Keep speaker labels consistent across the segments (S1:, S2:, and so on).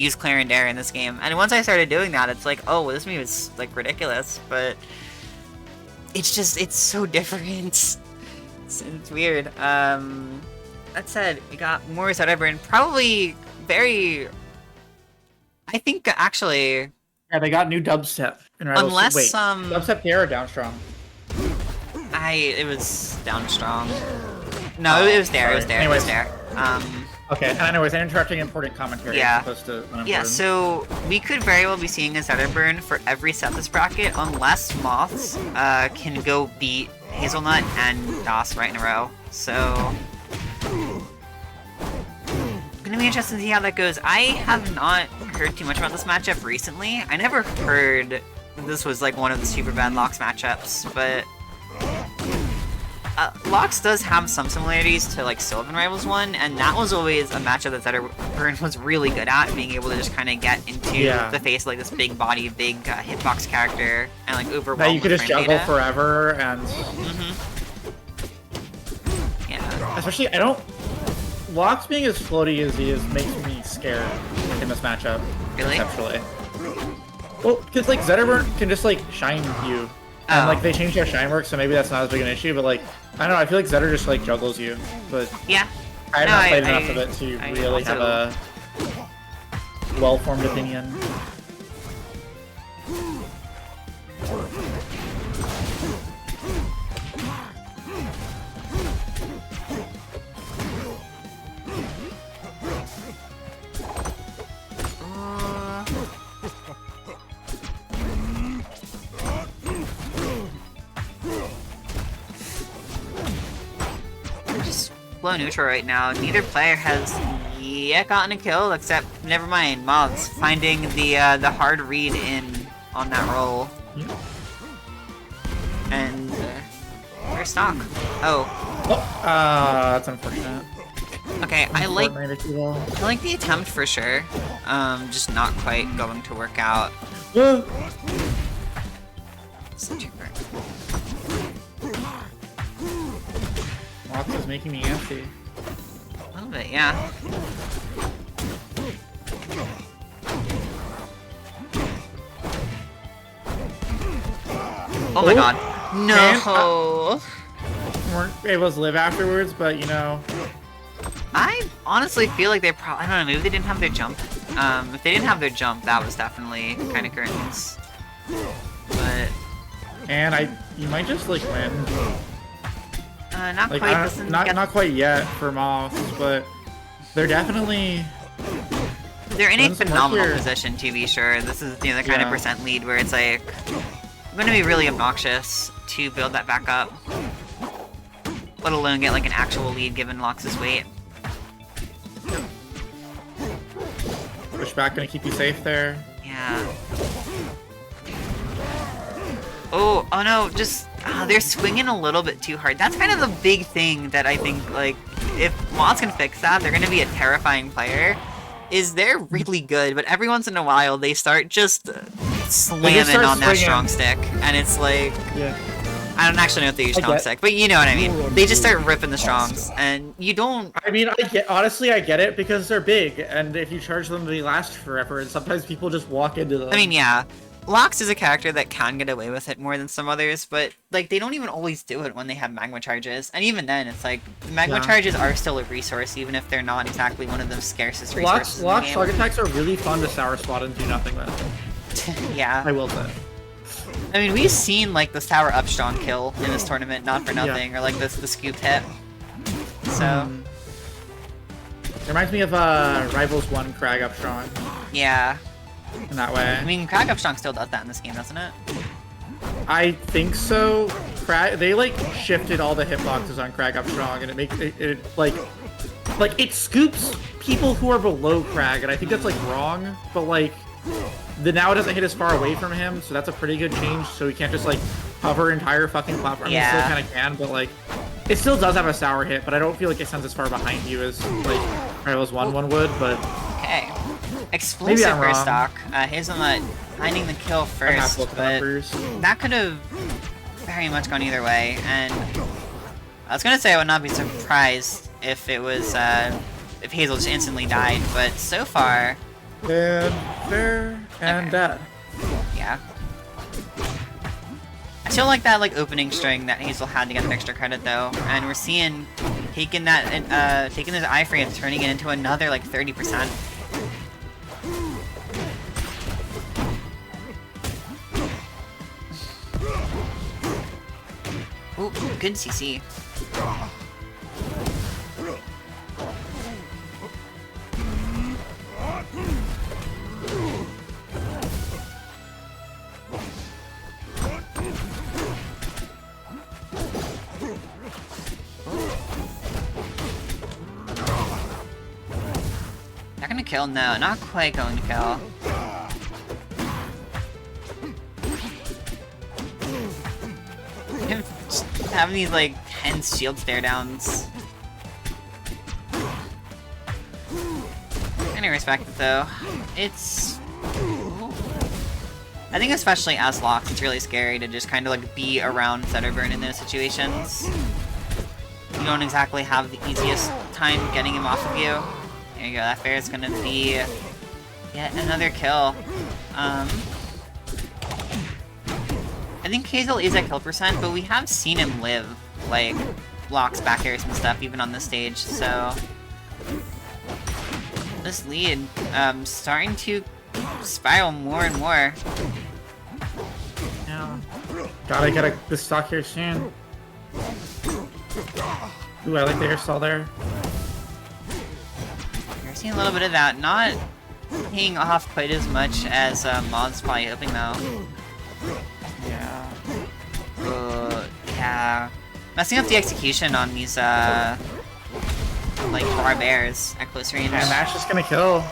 S1: use Clarendare in this game. And once I started doing that, it's like, oh, well, this move is like ridiculous, but it's just, it's so different. It's weird. That said, we got more Zetterburn. Probably very, I think actually,
S2: Yeah, they got new dubstep in Rivals.
S1: unless
S2: Wait, dubstep there or down strong?
S1: it was down strong. No, it was there.
S2: Sorry.
S1: It was there.
S2: Anyways.
S1: It was there.
S2: Okay, and anyways, I'm interrupting important commentary
S1: Yeah.
S2: as opposed to unimportant.
S1: Yeah, so we could very well be seeing a Zetterburn for every set this bracket, unless Moths can go beat Hazelnut and R2AS right in a row. So gonna be interesting to see how that goes. I have not heard too much about this matchup recently. I never heard this was like one of the super bad Lox matchups, but Lox does have some similarities to like Sylvan Rivals 1, and that was always a matchup that Zetterburn was really good at, being able to just kind of get into the face of like this big body, big hitbox character, and like overwhelm.
S2: That you could just juggle
S1: data.
S2: forever, and
S1: yeah.
S2: especially Lox being as floaty as he is makes me scared in this matchup.
S1: Really?
S2: Conceptually. Well, because like Zetterburn can just like shine you. And like they changed how shine works, so maybe that's not as big an issue. But like, I don't know, I feel like Zetter just like juggles you. But
S1: yeah,
S2: I have not played enough of it to really have a well-formed opinion.
S1: Low neutral right now. Neither player has yet gotten a kill, except never mind. Moths finding the hard read in on that roll, and their stock. Oh,
S2: that's unfortunate.
S1: Okay, I like the attempt for sure. Just not quite going to work out.
S2: Moths is making me antsy.
S1: A little bit, yeah. Oh my god. No!
S2: Weren't able to live afterwards, but you know.
S1: I honestly feel like they probably, I don't know, maybe they didn't have their jump. If they didn't have their jump, that was definitely kind of curtains. But...
S2: And you might just like win.
S1: Not
S2: like,
S1: quite.
S2: Not quite yet for Moths, but they're definitely...
S1: They're in a phenomenal position, to be sure. This is, you know, the kind of percent lead where it's like... I'm gonna be really obnoxious to build that back up. Let alone get like an actual lead given Lox's weight.
S2: Pushback gonna keep you safe there.
S1: Yeah. Oh no, just... they're swinging a little bit too hard. That's kind of the big thing that I think, like, if Moths can fix that, they're gonna be a terrifying player. Is they're really good, but every once in a while they start just slamming on that strong stick, and it's like...
S2: Yeah.
S1: I don't actually know if they use strong stick, but you know what I mean. They just start ripping the strongs, and you don't...
S2: I mean, honestly, I get it, because they're big, and if you charge them, they last forever, and sometimes people just walk into them.
S1: I mean, yeah. Lox is a character that can get away with it more than some others, but like they don't even always do it when they have magma charges. And even then, it's like magma charges are still a resource, even if they're not exactly one of the scarcest resources.
S2: Lox slug attacks are really fun to sour spot and do nothing with.
S1: Yeah.
S2: I will say.
S1: I mean, we've seen like the sour up strong kill in this tournament, not for nothing, or like the scoop hit. So.
S2: It reminds me of Rivals 1 Crag up strong.
S1: Yeah.
S2: In that way. I
S1: mean, Crag Upstrong still does that in this game, doesn't it?
S2: I think so. They like shifted all the hitboxes on Crag Upstrong, and it makes it like it scoops people who are below Crag, and I think that's like wrong. But like now it doesn't hit as far away from him, so that's a pretty good change. So he can't just like cover entire fucking platform.
S1: Yeah.
S2: He still kind of can, but like it still does have a sour hit. But I don't feel like it sends as far behind you as like Rivals 1 would. But
S1: okay. Explosive first stock. Hazelnut finding the kill first, but that could have very much gone either way. And I was gonna say I would not be surprised if it was if Hazel just instantly died, but so far
S2: And fair and
S1: Okay.
S2: bad.
S1: Yeah. I still like that like opening string that Hazel had to get an extra credit though, and we're seeing taking that taking this iframe and turning it into another like 30%. Ooh, good CC. Not gonna kill? No, not quite going to kill. Just having these like 10 shield stare downs. I respect it though. It's... I think especially as Lox, it's really scary to just kind of like be around Zetterburn in those situations. You don't exactly have the easiest time getting him off of you. There you go, that fair is gonna be yet another kill. I think Hazel is at kill percent, but we have seen him live, like, Lox back airs and stuff, even on the stage, so... This lead, starting to spiral more and more.
S2: Yeah. Gotta get this stock here soon. Ooh, I like the hairstyle there.
S1: You're seeing a little bit of that, not paying off quite as much as Moths probably hoping though. Yeah. Yeah. Messing up the execution on these, like, bar bears at close range.
S2: And that's just gonna kill.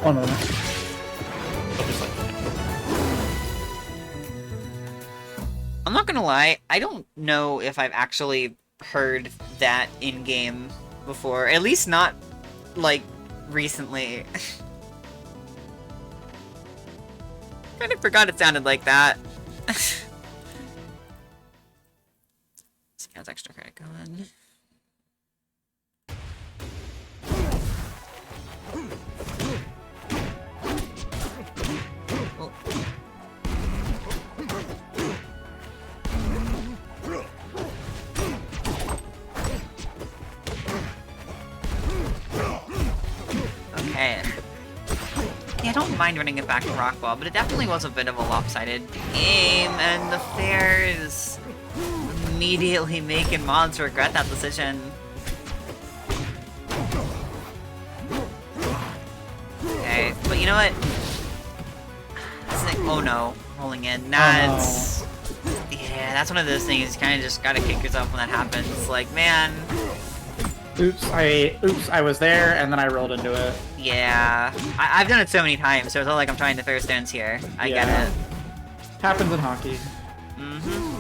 S2: Oh no.
S1: I'm not gonna lie, I don't know if I've actually heard that in-game before. At least not, like, recently. Kind of forgot it sounded like that. See, how's extra credit going? Oh. Okay. Yeah, I don't mind running it back to Rockwall, but it definitely was a bit of a lopsided game, and the fairs immediately making Moths regret that decision. Okay, but you know what? Oh no, rolling in. That's... Yeah, that's one of those things, you kind of just gotta kick yourself when that happens. Like, man...
S2: Oops, I was there, and then I rolled into it.
S1: Yeah, I've done it so many times, so it's not like I'm trying to fair stance here. I get it.
S2: Happens in hockey.
S1: Mm-hmm.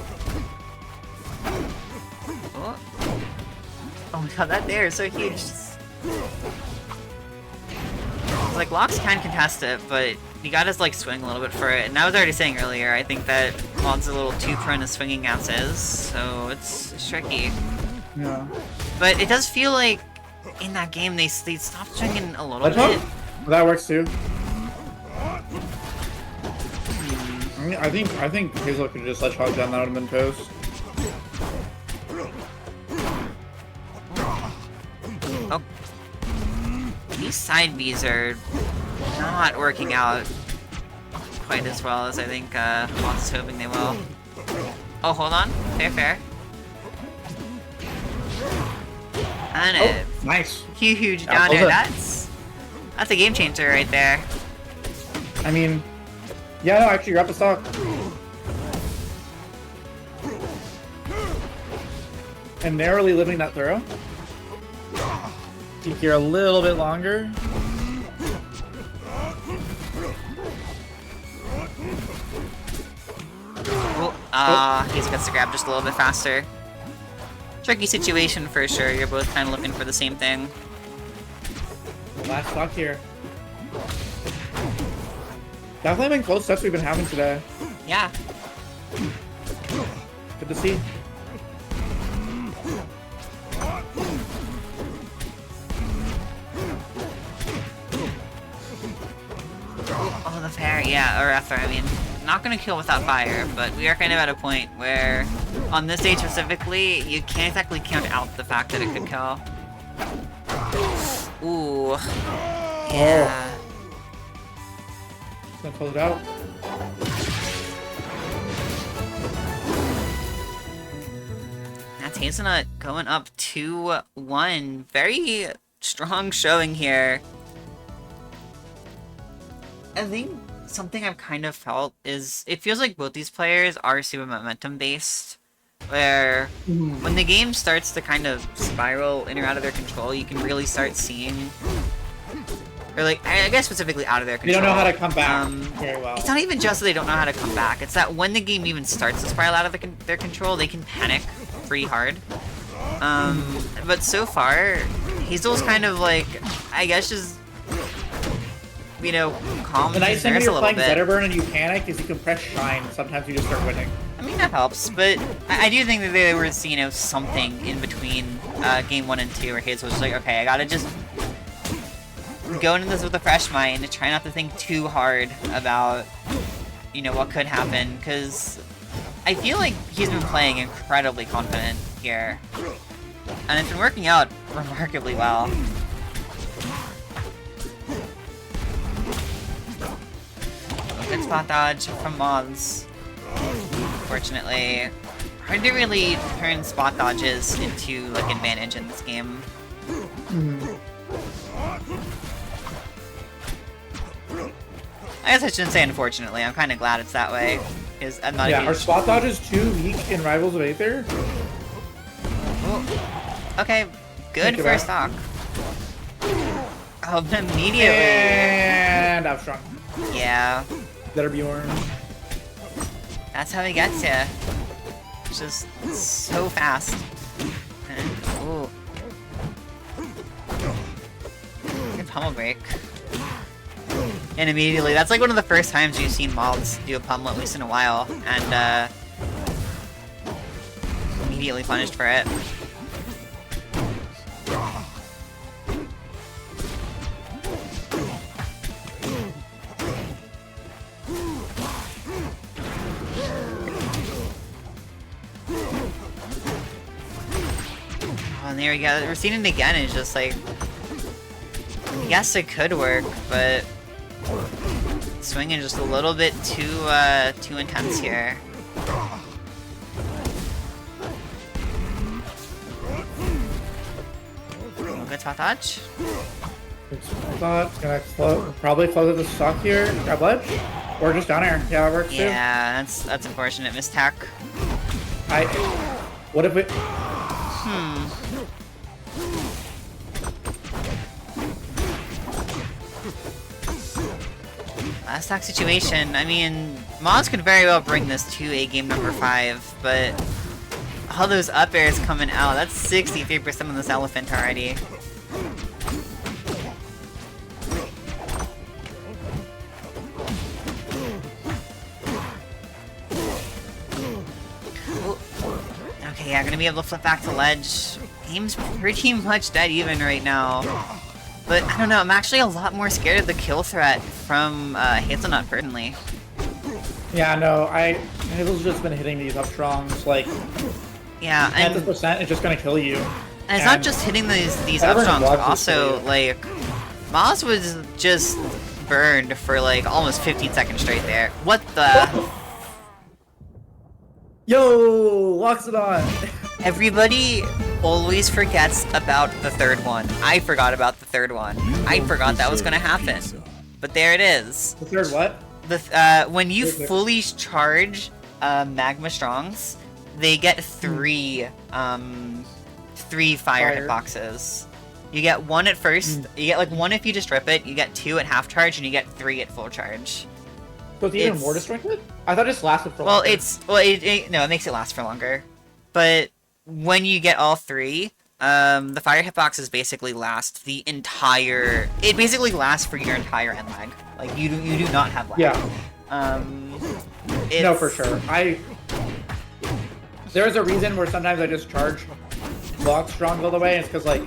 S1: Oh my god, that there is so huge. Like, Lox can contest it, but you gotta, like, swing a little bit for it. And I was already saying earlier, I think that Moths is a little too prone to swinging asses, so it's tricky.
S2: Yeah.
S1: But it does feel like in that game they stopped swinging a little bit.
S2: Well, that works too. I think Hazel could just ledge hog down. That would have been toast.
S1: Oh, these side Bs are not working out quite as well as I think Moths is hoping they will. Oh, hold on, fair. And a
S2: nice.
S1: huge downer. That's a game changer right there.
S2: I mean, yeah, no, actually, you're up to stock. And narrowly limiting that throw. Keep here a little bit longer.
S1: Oh, he gets to grab just a little bit faster. Tricky situation for sure. You're both kind of looking for the same thing.
S2: Last stock here. Definitely been close sets we've been having today.
S1: Yeah.
S2: Good to see.
S1: Oh, the fire, yeah, or after, I mean, not gonna kill without fire, but we are kind of at a point where, on this stage specifically, you can't exactly count out the fact that it could kill. Ooh. Yeah.
S2: Gonna pull it out.
S1: That's Hazelnut going up 2-1. Very strong showing here. I think something I've kind of felt is it feels like both these players are super momentum based, where when the game starts to kind of spiral in or out of their control, you can really start seeing, or like I guess specifically out of their control.
S2: They don't know how to come back very well.
S1: It's not even just that they don't know how to come back. It's that when the game even starts to spiral out of their control, they can panic pretty hard. But so far, Hazel's kind of like, I guess just, you know, calm
S2: the nice thing when
S1: a
S2: you're
S1: little
S2: playing
S1: bit.
S2: Zetterburn and you panic is you can press Shine. Sometimes you just start winning.
S1: I mean, that helps, but I do think that there was, you know, something in between game 1 and 2 where Hazel was just like, okay, I gotta just go into this with a fresh mind and try not to think too hard about, you know, what could happen, because I feel like he's been playing incredibly confident here, and it's been working out remarkably well. Good spot dodge from Moths. Unfortunately, hard to really turn spot dodges into like advantage in this game. I guess I shouldn't say unfortunately. I'm kind of glad it's that way, because I'm not.
S2: Yeah, are spot dodges too weak in Rivals of Aether?
S1: Oh, okay, good first stock. Oh, immediately.
S2: And out strong.
S1: Yeah.
S2: Zetterbjorn.
S1: That's how he gets ya. It's just so fast. And, ooh. Good pummel break. And immediately, that's like one of the first times you've seen Moths do a pummel, at least in a while, and immediately punished for it. Oh, and there we go. We're seeing it again. It's just like, I guess it could work, but swinging just a little bit too intense here. Good spot dodge.
S2: Good spot. It's gonna float. Probably float to the stock here. Grab ledge. Or just down air. Yeah, it works too.
S1: Yeah, that's unfortunate. Mistack.
S2: What if it...
S1: Last stock situation. I mean, Moths could very well bring this to a game number 5, but all those up airs coming out, that's 63% on this elephant already. Ooh. Okay, yeah, gonna be able to flip back to ledge. Game's pretty much dead even right now. But, I don't know, I'm actually a lot more scared of the kill threat from Hazelnut, certainly.
S2: Yeah, no, Hazel's just been hitting these up strongs, like...
S1: Yeah, and...
S2: 10% is just gonna kill you.
S1: And it's not just hitting these up strongs, but also, like... Moths was just burned for, like, almost 15 seconds straight there. What the...
S2: Yo, Loxodont!
S1: Everybody always forgets about the third one. I forgot about the third one. I forgot that was gonna happen. But there it is.
S2: The third what?
S1: When you fully charge Magma Strongs, they get three fire hitboxes. You get one at first, you get like one if you just rip it, you get 2 at half charge, and you get 3 at full charge.
S2: So it's even more destructive? I thought it just lasted for longer.
S1: No, it makes it last for longer. But when you get all 3, the fire hitboxes basically last the entire... It basically lasts for your entire end lag. Like, you do not have lag.
S2: Yeah. No, for sure. There's a reason where sometimes I just charge Lock Strong all the way, and it's because, like,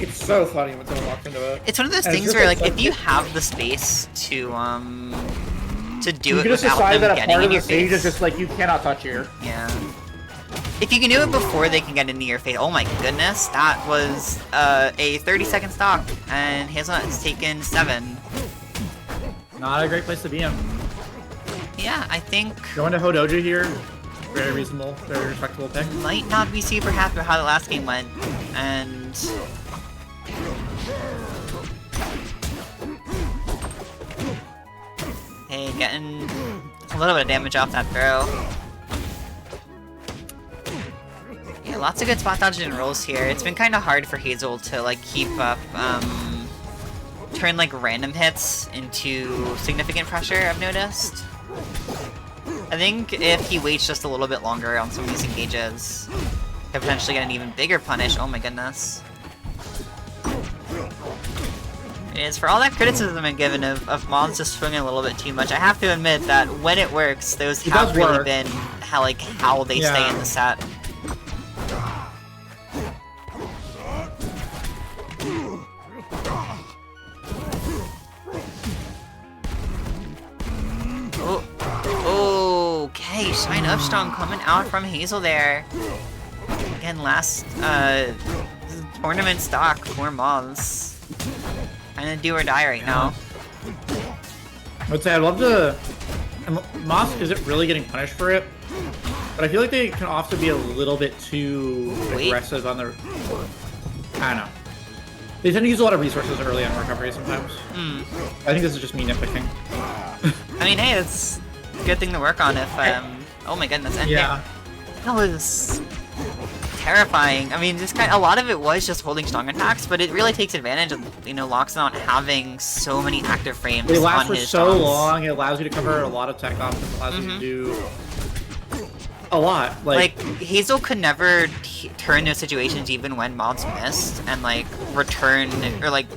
S2: It's so funny when someone walks into it.
S1: It's one of those
S2: And it's
S1: things
S2: just,
S1: where, like,
S2: so
S1: if you have the space to do
S2: you
S1: it
S2: can just
S1: without
S2: decide
S1: them
S2: that a
S1: getting
S2: part
S1: in
S2: of the
S1: your
S2: stage
S1: face.
S2: is just like, you cannot touch here.
S1: Yeah. If you can do it before they can get into your face, oh my goodness, that was a 30-second stock, and Hazelnut has taken 7.
S2: Not a great place to be in.
S1: Yeah, I think
S2: Going to Hodoja here, very reasonable, very respectable pick.
S1: might not be super happy with how the last game went, and hey, getting a little bit of damage off that throw. Yeah, lots of good spot dodging rolls here. It's been kind of hard for Hazel to like keep up, turn like random hits into significant pressure, I've noticed. I think if he waits just a little bit longer on some of these engages, he'll potentially get an even bigger punish. Oh my goodness. It is, for all that criticism I've given of Moths just swinging a little bit too much, I have to admit that when it works, those have really been how they stay in the set. Okay, Shine Upstrong coming out from Hazel there. Again, last tournament stock for Moths. Kinda do or die right now.
S2: I would say I'd love to... And Moths isn't really getting punished for it, but I feel like they can also be a little bit too aggressive on their... I don't know. They tend to use a lot of resources early on recovery sometimes. I think this is just me nitpicking.
S1: I mean, hey, it's a good thing to work on if, oh my goodness, and
S2: yeah.
S1: that was terrifying. I mean, just a lot of it was just holding strong attacks, but it really takes advantage of, you know, Loxodont having so many active frames
S2: They last
S1: on
S2: for
S1: his
S2: so
S1: dogs.
S2: long, it allows you to cover a lot of tech options, allows you to do a lot.
S1: Like Hazel could never turn those situations even when Moths missed and, like, return, or, like,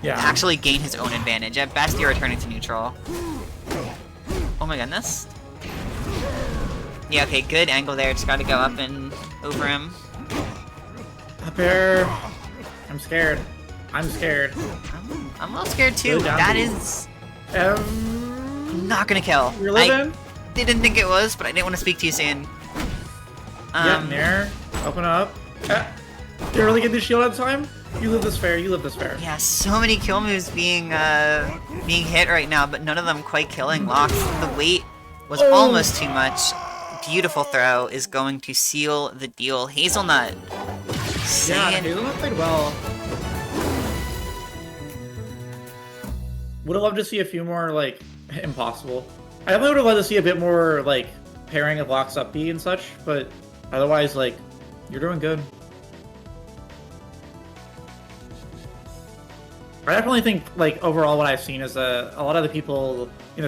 S1: actually gain his own advantage. At best, you're returning to neutral. Oh my goodness. Yeah, okay, good angle there. Just gotta go up and over him.
S2: Up air. I'm scared. I'm scared.
S1: I'm a little scared too. That is not gonna kill.
S2: You're living?
S1: I didn't think it was, but I didn't want to speak too soon.
S2: Get in there. Open up. You really get the shield on time? You live this fair. You live this fair.
S1: Yeah, so many kill moves being hit right now, but none of them quite killing Lox. The weight was almost too much. Beautiful throw is going to seal the deal. Hazelnut.
S2: Yeah, Hazelnut played well. Would have loved to see a few more, like, impossible. I definitely would have loved to see a bit more, like, pairing of Lox up B and such, but otherwise, like, you're doing good. I definitely think, like, overall what I've seen is a lot of the people in the